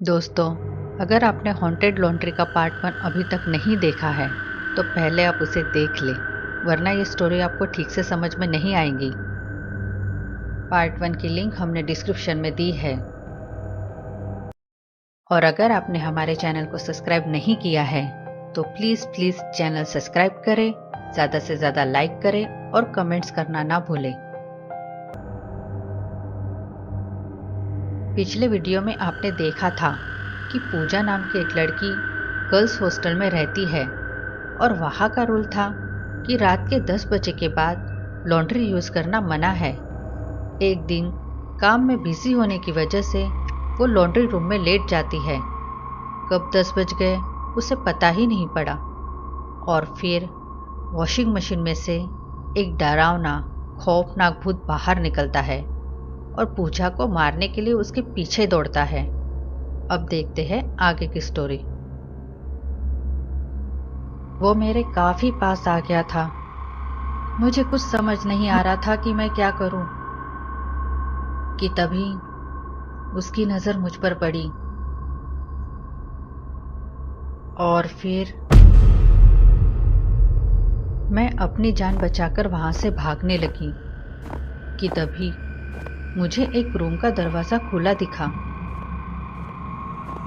दोस्तों, अगर आपने हॉन्टेड लॉन्ड्री का पार्ट 1 अभी तक नहीं देखा है तो पहले आप उसे देख लें, वरना ये स्टोरी आपको ठीक से समझ में नहीं आएगी। पार्ट 1 की लिंक हमने डिस्क्रिप्शन में दी है। और अगर आपने हमारे चैनल को सब्सक्राइब नहीं किया है तो प्लीज़ चैनल सब्सक्राइब करें, ज़्यादा से ज़्यादा लाइक करें और कमेंट्स करना ना भूलें। पिछले वीडियो में आपने देखा था कि पूजा नाम की एक लड़की गर्ल्स हॉस्टल में रहती है और वहाँ का रूल था कि रात के 10 बजे के बाद लॉन्ड्री यूज़ करना मना है। एक दिन काम में बिजी होने की वजह से वो लॉन्ड्री रूम में लेट जाती है। कब 10 बज गए उसे पता ही नहीं पड़ा और फिर वॉशिंग मशीन में से एक डरावना खौफनाक भूत बाहर निकलता है और पूजा को मारने के लिए उसके पीछे दौड़ता है। अब देखते हैं आगे की स्टोरी। वो मेरे काफी पास आ गया था। मुझे कुछ समझ नहीं आ रहा था कि मैं क्या करूं कि तभी उसकी नजर मुझ पर पड़ी और फिर मैं अपनी जान बचाकर वहां से भागने लगी कि तभी मुझे एक रूम का दरवाजा खुला दिखा।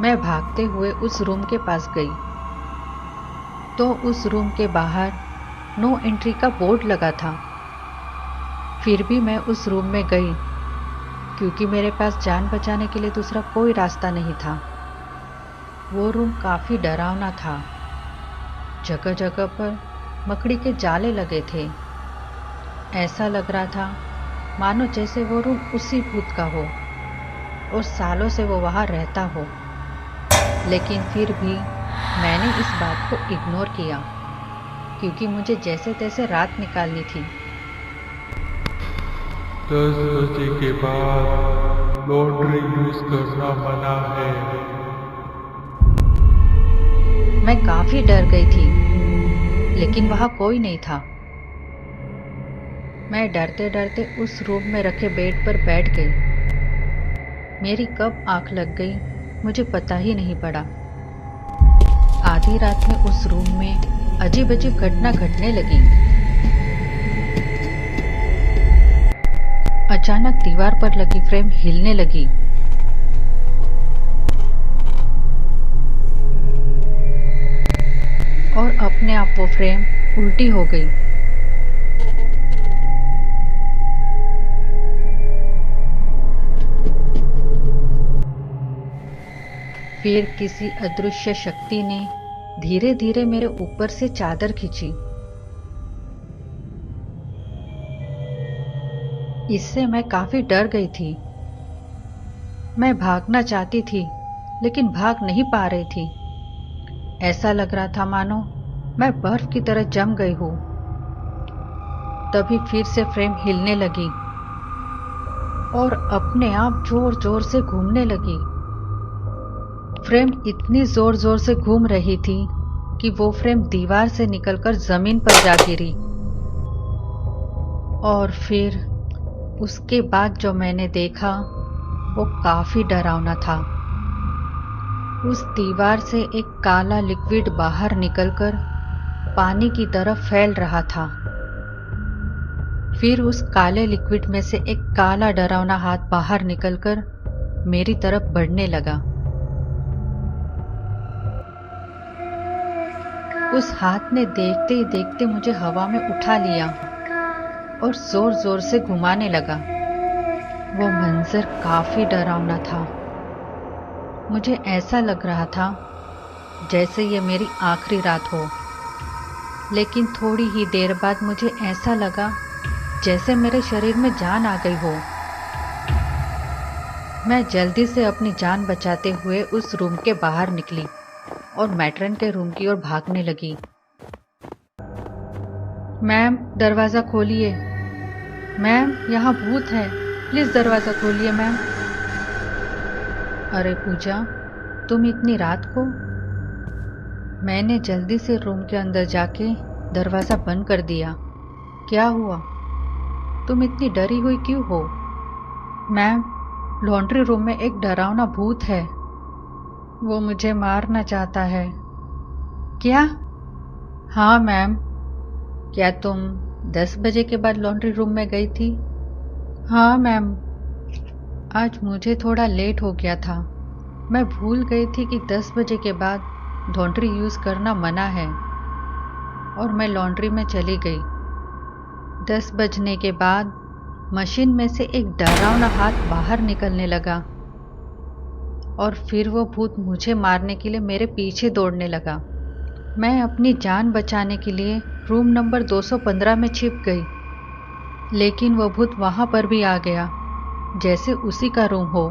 मैं भागते हुए उस रूम के पास गई तो उस रूम के बाहर नो एंट्री का बोर्ड लगा था। फिर भी मैं उस रूम में गई क्योंकि मेरे पास जान बचाने के लिए दूसरा कोई रास्ता नहीं था। वो रूम काफी डरावना था। जगह जगह पर मकड़ी के जाले लगे थे। ऐसा लग रहा था मानो जैसे वो रूम उसी भूत का हो और सालों से वो वहां रहता हो। लेकिन फिर भी मैंने इस बात को इग्नोर किया क्योंकि मुझे जैसे तैसे रात निकालनी थी। 10 बजे के बाद लॉन्ड्री यूज करना मना है। मैं काफी डर गई थी लेकिन वहां कोई नहीं था। मैं डरते डरते उस रूम में रखे बेड पर बैठ गई। मेरी कब आंख लग गई मुझे पता ही नहीं पड़ा। आधी रात में उस रूम में अजीब अजीब घटना घटने लगी। अचानक दीवार पर लगी फ्रेम हिलने लगी। और अपने आप वो फ्रेम उल्टी हो गई। फिर किसी अदृश्य शक्ति ने धीरे धीरे मेरे ऊपर से चादर खींची। इससे मैं काफी डर गई थी। मैं भागना चाहती थी लेकिन भाग नहीं पा रही थी। ऐसा लग रहा था मानो मैं बर्फ की तरह जम गई हूं। तभी फिर से फ्रेम हिलने लगी और अपने आप जोर जोर से घूमने लगी। फ्रेम इतनी जोर जोर से घूम रही थी कि वो फ्रेम दीवार से निकलकर जमीन पर जा गिरी। और फिर उसके बाद जो मैंने देखा वो काफी डरावना था। उस दीवार से एक काला लिक्विड बाहर निकलकर पानी की तरफ फैल रहा था। फिर उस काले लिक्विड में से एक काला डरावना हाथ बाहर निकलकर मेरी तरफ बढ़ने लगा। उस हाथ ने देखते ही देखते मुझे हवा में उठा लिया और जोर जोर से घुमाने लगा। वो मंजर काफी डरावना था। मुझे ऐसा लग रहा था जैसे ये मेरी आखिरी रात हो। लेकिन थोड़ी ही देर बाद मुझे ऐसा लगा जैसे मेरे शरीर में जान आ गई हो। मैं जल्दी से अपनी जान बचाते हुए उस रूम के बाहर निकली और मैट्रन के रूम की ओर भागने लगी। मैम, दरवाजा खोलिए। मैम, यहाँ भूत है, प्लीज दरवाजा खोलिए मैम। अरे पूजा, तुम इतनी रात को? मैंने जल्दी से रूम के अंदर जाके दरवाजा बंद कर दिया। क्या हुआ? तुम इतनी डरी हुई क्यों हो? मैम, लॉन्ड्री रूम में एक डरावना भूत है। वो मुझे मारना चाहता है। क्या? हाँ मैम। क्या तुम 10 बजे के बाद लॉन्ड्री रूम में गई थी? हाँ मैम। आज मुझे थोड़ा लेट हो गया था। मैं भूल गई थी कि 10 बजे के बाद लॉन्ड्री यूज़ करना मना है और मैं लॉन्ड्री में चली गई। 10 बजने के बाद मशीन में से एक डरावना हाथ बाहर निकलने लगा और फिर वो भूत मुझे मारने के लिए मेरे पीछे दौड़ने लगा। मैं अपनी जान बचाने के लिए रूम नंबर 215 में छिप गई, लेकिन वो भूत वहाँ पर भी आ गया जैसे उसी का रूम हो।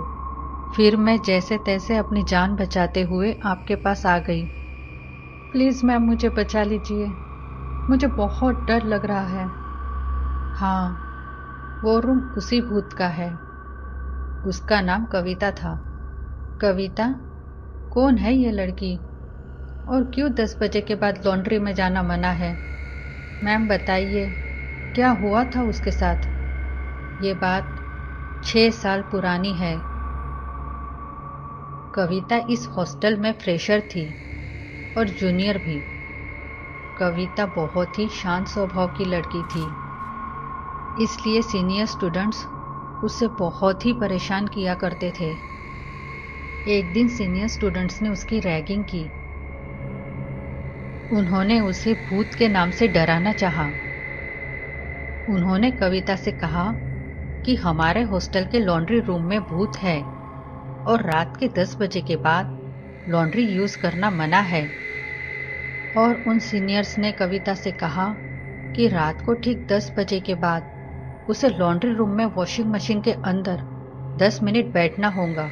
फिर मैं जैसे तैसे अपनी जान बचाते हुए आपके पास आ गई। प्लीज़ मैम मुझे बचा लीजिए, मुझे बहुत डर लग रहा है। हाँ, वो रूम उसी भूत का है। उसका नाम कविता था। कविता? कौन है ये लड़की और क्यों 10 बजे के बाद लॉन्ड्री में जाना मना है? मैम बताइए, क्या हुआ था उसके साथ? ये बात 6 साल पुरानी है। कविता इस हॉस्टल में फ्रेशर थी और जूनियर भी। कविता बहुत ही शांत स्वभाव की लड़की थी, इसलिए सीनियर स्टूडेंट्स उसे बहुत ही परेशान किया करते थे। एक दिन सीनियर स्टूडेंट्स ने उसकी रैगिंग की। उन्होंने उसे भूत के नाम से डराना चाहा। उन्होंने कविता से कहा कि हमारे हॉस्टल के लॉन्ड्री रूम में भूत है और रात के 10 बजे के बाद लॉन्ड्री यूज़ करना मना है। और उन सीनियर्स ने कविता से कहा कि रात को ठीक 10 बजे के बाद उसे लॉन्ड्री रूम में वॉशिंग मशीन के अंदर 10 मिनट बैठना होगा।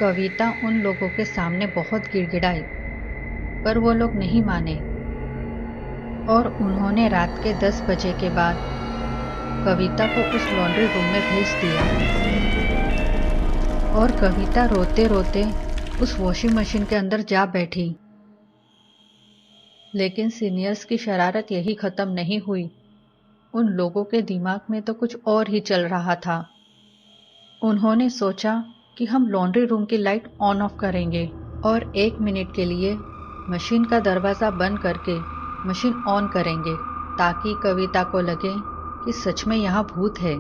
कविता उन लोगों के सामने बहुत गिड़गिड़ाई, पर वो लोग नहीं माने और उन्होंने रात के 10 बजे के बाद कविता को उस लॉन्ड्री रूम में भेज दिया। और कविता रोते रोते उस वॉशिंग मशीन के अंदर जा बैठी। लेकिन सीनियर्स की शरारत यही खत्म नहीं हुई। उन लोगों के दिमाग में तो कुछ और ही चल रहा था। उन्होंने सोचा कि हम लॉन्ड्री रूम की लाइट ऑन ऑफ करेंगे और 1 मिनट के लिए मशीन का दरवाज़ा बंद करके मशीन ऑन करेंगे, ताकि कविता को लगे कि सच में यहाँ भूत है।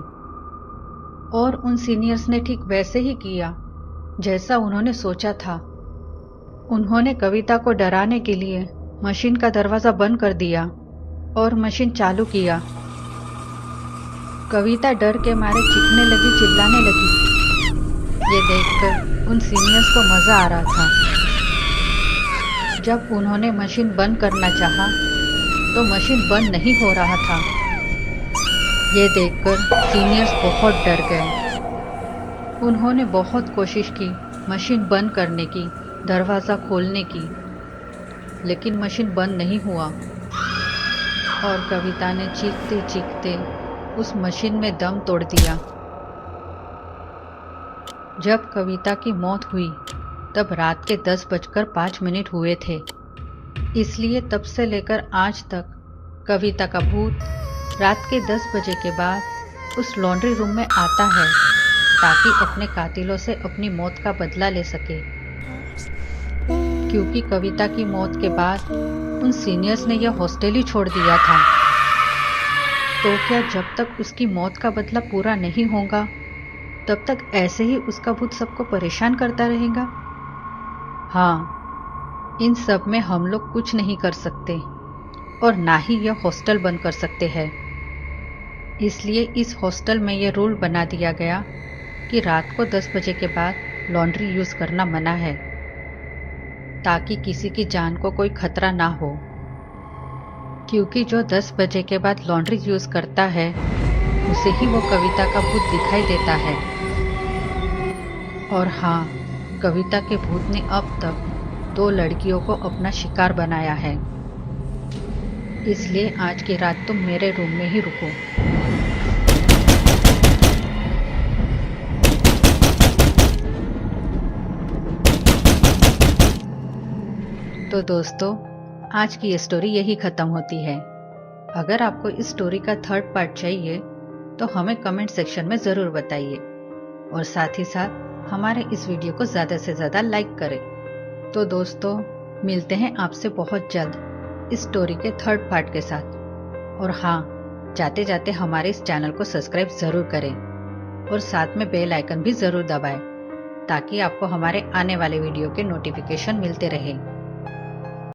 और उन सीनियर्स ने ठीक वैसे ही किया जैसा उन्होंने सोचा था। उन्होंने कविता को डराने के लिए मशीन का दरवाज़ा बंद कर दिया और मशीन चालू किया। कविता डर के मारे चीखने लगी, चिल्लाने लगी। ये देखकर उन सीनियर्स को मज़ा आ रहा था। जब उन्होंने मशीन बंद करना चाहा, तो मशीन बंद नहीं हो रहा था। ये देखकर सीनियर्स बहुत डर गए। उन्होंने बहुत कोशिश की मशीन बंद करने की, दरवाज़ा खोलने की, लेकिन मशीन बंद नहीं हुआ और कविता ने चीखते चीखते उस मशीन में दम तोड़ दिया। जब कविता की मौत हुई तब रात के 10:05 हुए थे। इसलिए तब से लेकर आज तक कविता का भूत रात के 10 बजे के बाद उस लॉन्ड्री रूम में आता है, ताकि अपने कातिलों से अपनी मौत का बदला ले सके। क्योंकि कविता की मौत के बाद उन सीनियर्स ने यह हॉस्टल ही छोड़ दिया था, तो क्या जब तक उसकी मौत का बदला पूरा नहीं होगा तब तक ऐसे ही उसका भूत सबको परेशान करता रहेगा? हाँ, इन सब में हम लोग कुछ नहीं कर सकते और ना ही यह हॉस्टल बंद कर सकते हैं। इसलिए इस हॉस्टल में यह रूल बना दिया गया कि रात को 10 बजे के बाद लॉन्ड्री यूज़ करना मना है, ताकि किसी की जान को कोई खतरा ना हो। क्योंकि जो 10 बजे के बाद लॉन्ड्री यूज़ करता है उसे ही वो कविता का भूत दिखाई देता है। और हाँ, कविता के भूत ने अब तक 2 लड़कियों को अपना शिकार बनाया है। इसलिए आज की रात तुम मेरे रूम में ही रुको। तो दोस्तों, आज की स्टोरी यही ख़त्म होती है। अगर आपको इस स्टोरी का 3rd पार्ट चाहिए तो हमें कमेंट सेक्शन में ज़रूर बताइए और साथ ही साथ हमारे इस वीडियो को ज़्यादा से ज़्यादा लाइक करें। तो दोस्तों, मिलते हैं आपसे बहुत जल्द इस स्टोरी के थर्ड पार्ट के साथ। और हाँ, जाते जाते हमारे इस चैनल को सब्सक्राइब ज़रूर करें और साथ में बेल आइकन भी ज़रूर दबाएं ताकि आपको हमारे आने वाले वीडियो के नोटिफिकेशन मिलते रहें।